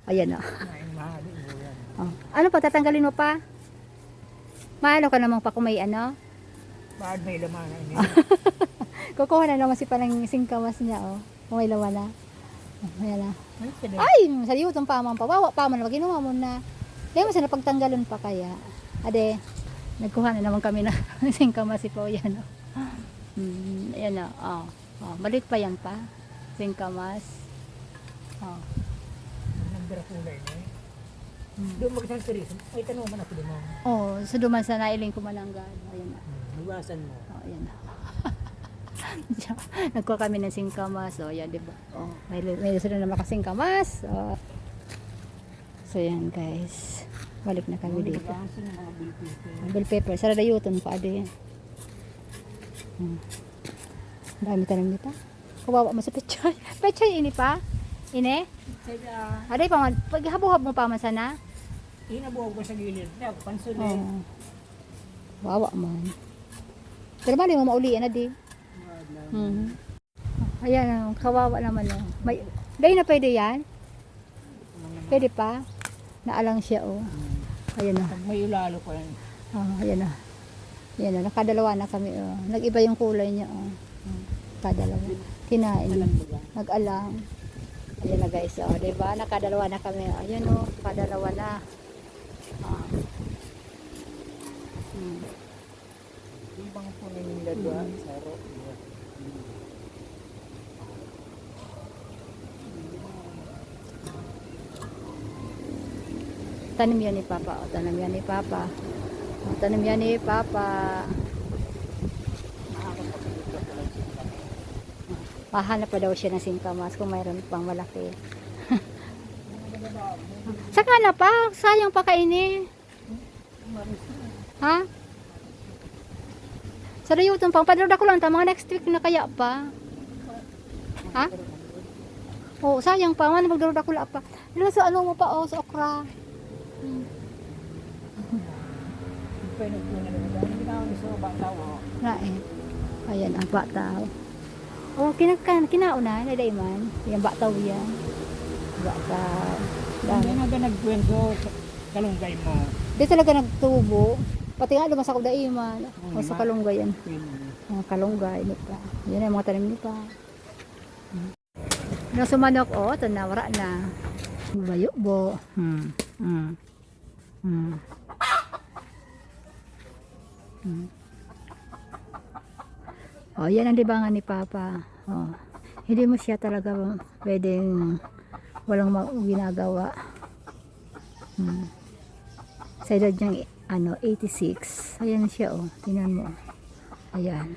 Ayan o. Oh. Ano pa, tatanggalin mo pa? Maano ka naman pa kung may ano? Bakit may laman na ini? Kukuha na naman si parang singkamas niya oh. Kung may laman na. Oh, ayan na. Ay, sadya. Ay, sariyo itong pamang pa. Wawa pa man, ginawa mo na. Hindi mo sana pagtanggalon pa kaya. Ade, nagkuha na naman kami na singkamas po yan. Oh. Ayan o. Oh. Oh. Balik pa yan pa. Singkamas. Oh. Nagdara kulay na eh. Doon mag-isang seryoso. Ay, tanong man ako doon. Oh, sa duman sa nailing ko mananggad. Ayan na. Iwasan mo. Oh, ayan na. Nagkuha kami ng singkamas. Oh, yan, diba? Oh, may sila na makasingkamas. Oh. So, yan, guys. Balik na kami dito. Nagkahasin ng mga bill paper. Bell pepper. Sarada yuton pa, ade. Dami tanong dito. Kawawa mo sa pechay. Pechay, ini pa? Ini? Sadya. Aday pa man. Paghabo-hab mo pa man sana. Hinabuhag ko sa gilid. Kaya ako pansun eh. Oh. Wawa man. Pero bali mo maulian na di. Ayan, kawawa naman oh. May, dahil na pwede yan? Pwede pa? Naalang siya oh. Ayan na. Pag may ulalo ko yan. Oh, ayan na. Ayan na, nakadalawa na kami oh. Nag-iba yung kulay niya oh. Kadalawa. Kinain. Nag-alang. Ayan na guys oh, diba? Nakadalawa na kami. Ayan oh, kadalawa na. Oh. Ibang po na yung ladwa. Saro. Tanim yan ni Papa. O, tanim yan ni Papa. O, tanim yan ni Papa. Mahanap pa daw siya ng singkamas kung mayroon pang malaki. Saka na pa. Sayang pa kainin. Ha? Sa rayuton pang padroda ko lang ta. Mga next week na kaya pa. Ha? Oo, sayang pa. Mga magdaroda ko lang pa. Ano sa ano mo pa? Oh, sa okra. Pwede po na naman. Hindi na ako sa bataw. Na eh. Ayan ang bataw. Oh, kinauna na dayman. Yang bataw yan. Bataw. Hindi nga nagkwento sa kalunggay mo. Di talaga nagtubo. Pati nga lumas ako dayman. O sa kalunggay yan. Mga kalunggay ni pa. Yan ang mga tanim ni pa. Nung sumanok oh, ito na wala na. Bayo bo. Oh, yan ang libangan ni Papa. Oh. Hindi mo siya talaga pwedeng walang ginagawa. Sa edad niyang 86. Ayan siya oh. Tingnan mo. Ayan.